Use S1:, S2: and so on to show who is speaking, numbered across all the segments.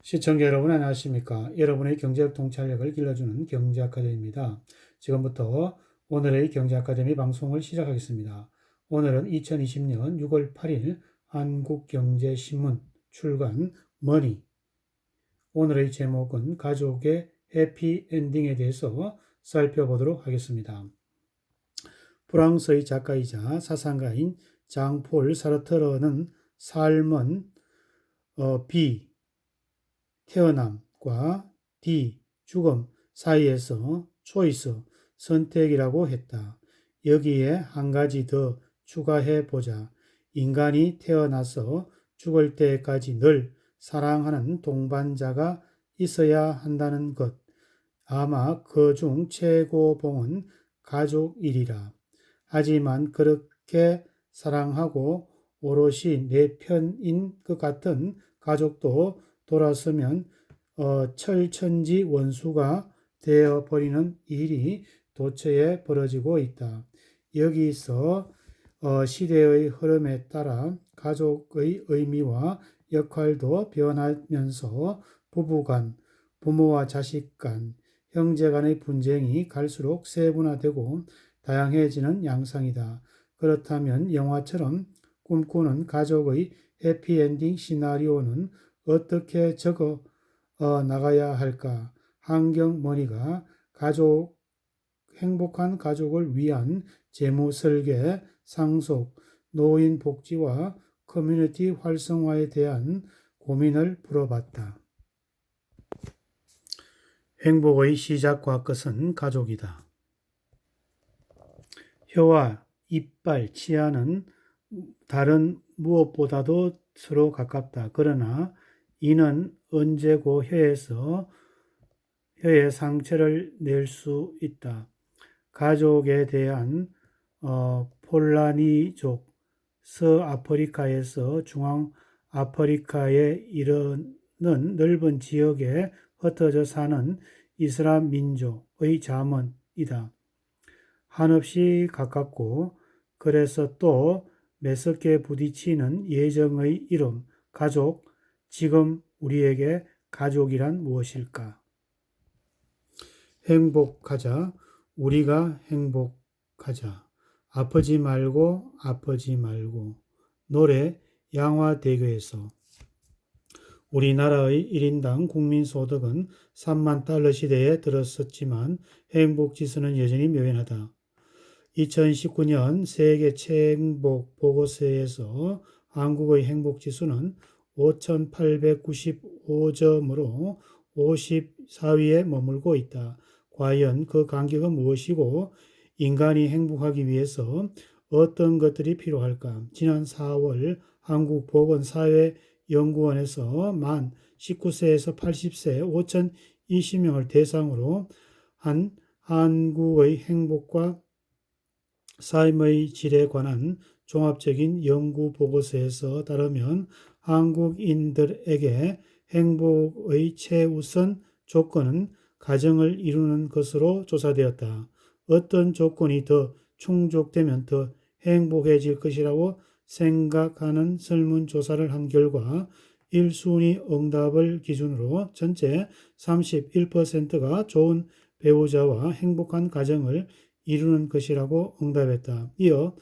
S1: 시청자 여러분 안녕하십니까? 여러분의 경제적 통찰력을 길러주는 경제아카데미입니다. 지금부터 오늘의 경제아카데미 방송을 시작하겠습니다. 오늘은 2020년 6월 8일 한국경제신문 출간 머니. 오늘의 제목은 가족의 해피엔딩에 대해서 살펴보도록 하겠습니다. 프랑스의 작가이자 사상가인 장폴 사르트르는 삶은 B 태어남과 D 죽음 사이에서 초이스 선택이라고 했다. 여기에 한 가지 더 추가해 보자. 인간이 태어나서 죽을 때까지 늘 사랑하는 동반자가 있어야 한다는 것. 아마 그중 최고봉은 가족이리라. 하지만 그렇게 사랑하고 오롯이 내 편인 것 같은 가족도 돌아서면 철천지 원수가 되어버리는 일이 도처에 벌어지고 있다. 여기서 시대의 흐름에 따라 가족의 의미와 역할도 변하면서 부부간, 부모와 자식 간, 형제 간의 분쟁이 갈수록 세분화되고 다양해지는 양상이다. 그렇다면 영화처럼 꿈꾸는 가족의 해피엔딩 시나리오는 어떻게 적어 나가야 할까? 환경머니가 행복한 가족을 위한 재무 설계, 상속, 노인 복지와 커뮤니티 활성화에 대한 고민을 풀어봤다. 행복의 시작과 끝은 가족이다. 혀와 이빨, 치아는 다른 무엇보다도 서로 가깝다. 그러나 이는 언제고 혀에 상처를 낼 수 있다. 가족에 대한 폴라니족, 서아프리카에서 중앙아프리카에 이르는 넓은 지역에 흩어져 사는 이슬람 민족의 자문이다. 한없이 가깝고 그래서 또 매섭게 부딪히는 예정의 이름, 가족. 지금 우리에게 가족이란 무엇일까? 행복하자. 우리가 행복하자. 아프지 말고 아프지 말고. 노래 양화대교에서. 우리나라의 1인당 국민소득은 3만 달러 시대에 들었었지만 행복지수는 여전히 묘연하다. 2019년 세계 최행복 보고서에서 한국의 행복지수는 5,895점으로 54위에 머물고 있다. 과연 그 간격은 무엇이고 인간이 행복하기 위해서 어떤 것들이 필요할까? 지난 4월 한국보건사회연구원에서 만 19세에서 80세 5,020명을 대상으로 한 한국의 행복과 삶의 질에 관한 종합적인 연구 보고서에서 따르면 한국인들에게 행복의 최우선 조건은 가정을 이루는 것으로 조사되었다. 어떤 조건이 더 충족되면 더 행복해질 것이라고 생각하는 설문조사를 한 결과 1순위 응답을 기준으로 전체 31%가 좋은 배우자와 행복한 가정을 이루는 것이라고 응답했다. 이어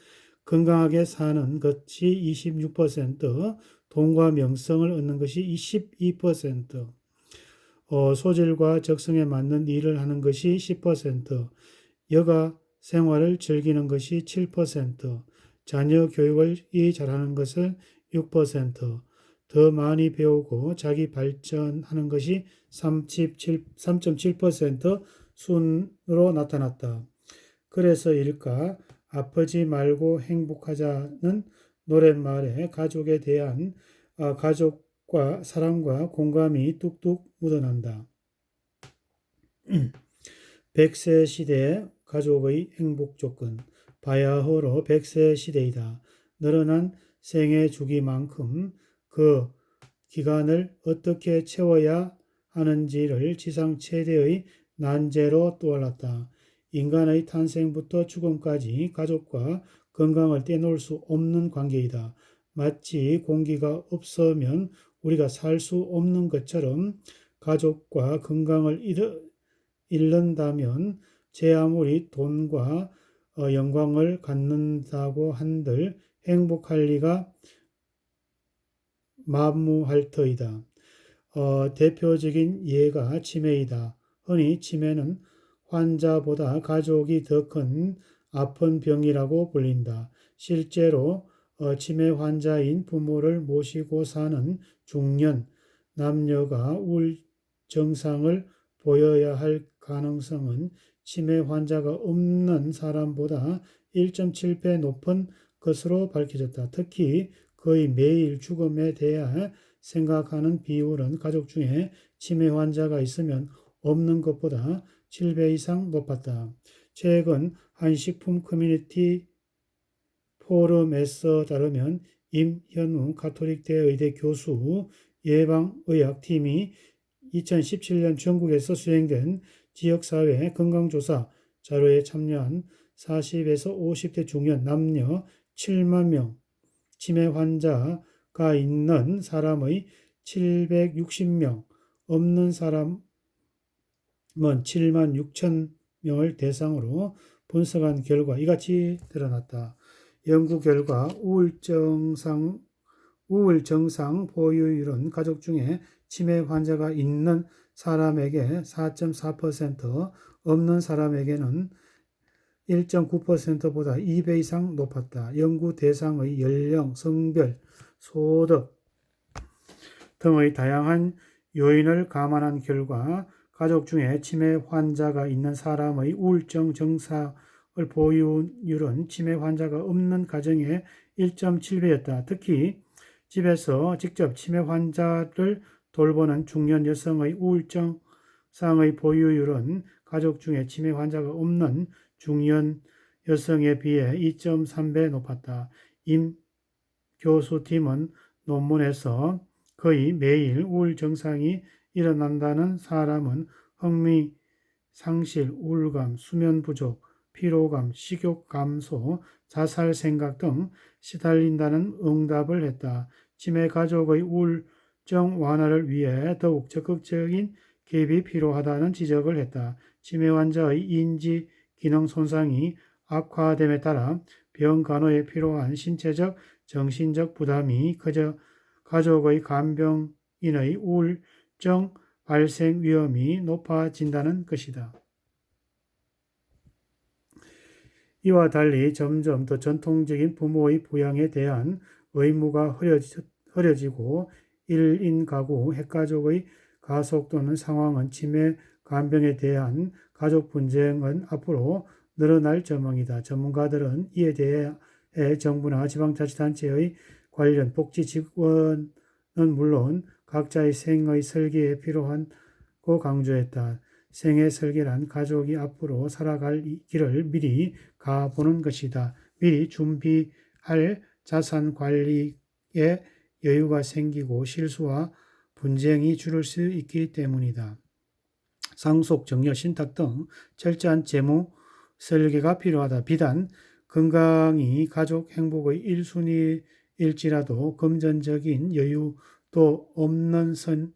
S1: 건강하게 사는 것이 26%, 돈과 명성을 얻는 것이 12%, 소질과 적성에 맞는 일을 하는 것이 10%, 여가 생활을 즐기는 것이 7%, 자녀 교육을 잘하는 것을 6%, 더 많이 배우고 자기 발전하는 것이 3.7% 순으로 나타났다. 그래서일까? 아프지 말고 행복하자는 노랫말에 가족에 대한 가족과 사랑과 공감이 뚝뚝 묻어난다. 100세 시대의 가족의 행복 조건. 바야흐로 100세 시대이다. 늘어난 생애 주기만큼 그 기간을 어떻게 채워야 하는지를 지상 최대의 난제로 떠올랐다. 인간의 탄생부터 죽음까지 가족과 건강을 떼놓을 수 없는 관계이다. 마치 공기가 없으면 우리가 살 수 없는 것처럼 가족과 건강을 잃는다면 제 아무리 돈과 영광을 갖는다고 한들 행복할 리가 만무할 터이다. 대표적인 예가 치매이다. 흔히 치매는 환자보다 가족이 더 큰 아픈 병이라고 불린다. 실제로 치매 환자인 부모를 모시고 사는 중년 남녀가 우울 증상을 보여야 할 가능성은 치매 환자가 없는 사람보다 1.7배 높은 것으로 밝혀졌다. 특히 거의 매일 죽음에 대해 생각하는 비율은 가족 중에 치매 환자가 있으면 없는 것보다 7배 이상 높았다. 최근 한 식품 커뮤니티 포럼에서 따르면 임현우 가톨릭대 의대 교수 예방의학팀이 2017년 전국에서 수행된 지역사회 건강조사 자료에 참여한 40에서 50대 중년 남녀 7만 명 치매 환자가 있는 사람의 760명, 없는 사람은 7만 6천 명을 대상으로 분석한 결과 이같이 드러났다. 연구 결과 우울 증상 보유율은 가족 중에 치매 환자가 있는 사람에게 4.4%, 없는 사람에게는 1.9%보다 2배 이상 높았다. 연구 대상의 연령, 성별, 소득 등의 다양한 요인을 감안한 결과 가족 중에 치매 환자가 있는 사람의 우울증 증상을 보유율은 치매 환자가 없는 가정의 1.7배였다. 특히 집에서 직접 치매 환자를 돌보는 중년 여성의 우울증상의 보유율은 가족 중에 치매 환자가 없는 중년 여성에 비해 2.3배 높았다. 임 교수팀은 논문에서 거의 매일 우울 증상이 일어난다는 사람은 흥미 상실, 우울감, 수면 부족, 피로감, 식욕 감소, 자살 생각 등 시달린다는 응답을 했다. 치매 가족의 우울증 완화를 위해 더욱 적극적인 개입이 필요하다는 지적을 했다. 치매 환자의 인지 기능 손상이 악화됨에 따라 병 간호에 필요한 신체적, 정신적 부담이 커져 가족의 간병인의 우울증 발생 위험이 높아진다는 것이다. 이와 달리 점점 더 전통적인 부모의 부양에 대한 의무가 흐려지고 1인 가구, 핵가족의 가속도는 상황은 치매 간병에 대한 가족 분쟁은 앞으로 늘어날 전망이다. 전문가들은 이에 대해 정부나 지방자치단체의 관련 복지 지원은 물론 각자의 생의 설계에 필요하고 강조했다. 생애 설계란 가족이 앞으로 살아갈 길을 미리 가보는 것이다. 미리 준비할 자산 관리에 여유가 생기고 실수와 분쟁이 줄을 수 있기 때문이다. 상속, 증여, 신탁 등 철저한 재무 설계가 필요하다. 비단 건강이 가족 행복의 1순위일지라도 금전적인 여유도 없는 선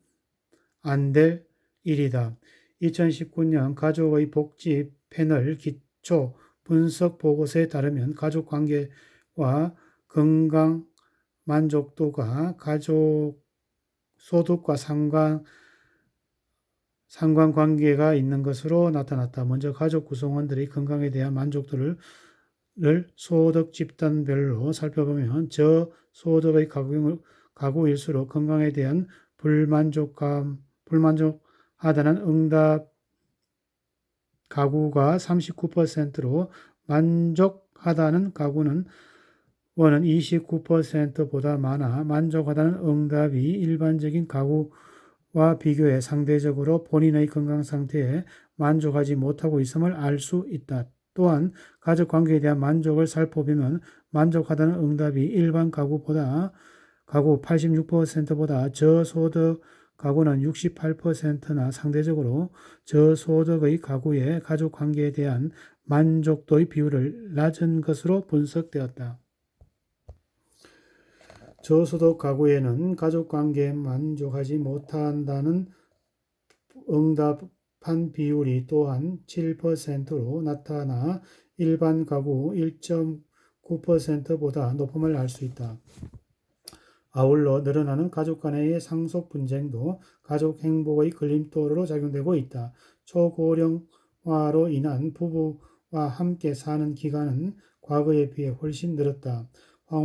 S1: 안 될 일이다. 2019년 가족의 복지 패널 기초 분석 보고서에 따르면 가족 관계와 건강 만족도가 가족 소득과 상관관계가 있는 것으로 나타났다. 먼저 가족 구성원들의 건강에 대한 만족도를 소득 집단별로 살펴보면 저소득의 가구일수록 건강에 대한 불만족하다는 응답 가구가 39%로 만족하다는 가구는 29%보다 많아 만족하다는 응답이 일반적인 가구와 비교해 상대적으로 본인의 건강 상태에 만족하지 못하고 있음을 알 수 있다. 또한 가족 관계에 대한 만족을 살펴보면 만족하다는 응답이 일반 가구 86%보다 저소득 가구는 68%나 상대적으로 저소득의 가구의 가족 관계에 대한 만족도의 비율을 낮은 것으로 분석되었다. 저소득 가구에는 가족관계에 만족하지 못한다는 응답한 비율이 또한 7%로 나타나 일반 가구 1.9%보다 높음을 알 수 있다. 아울러 늘어나는 가족 간의 상속 분쟁도 가족 행복의 걸림돌로 작용되고 있다. 초고령화로 인한 부부와 함께 사는 기간은 과거에 비해 훨씬 늘었다.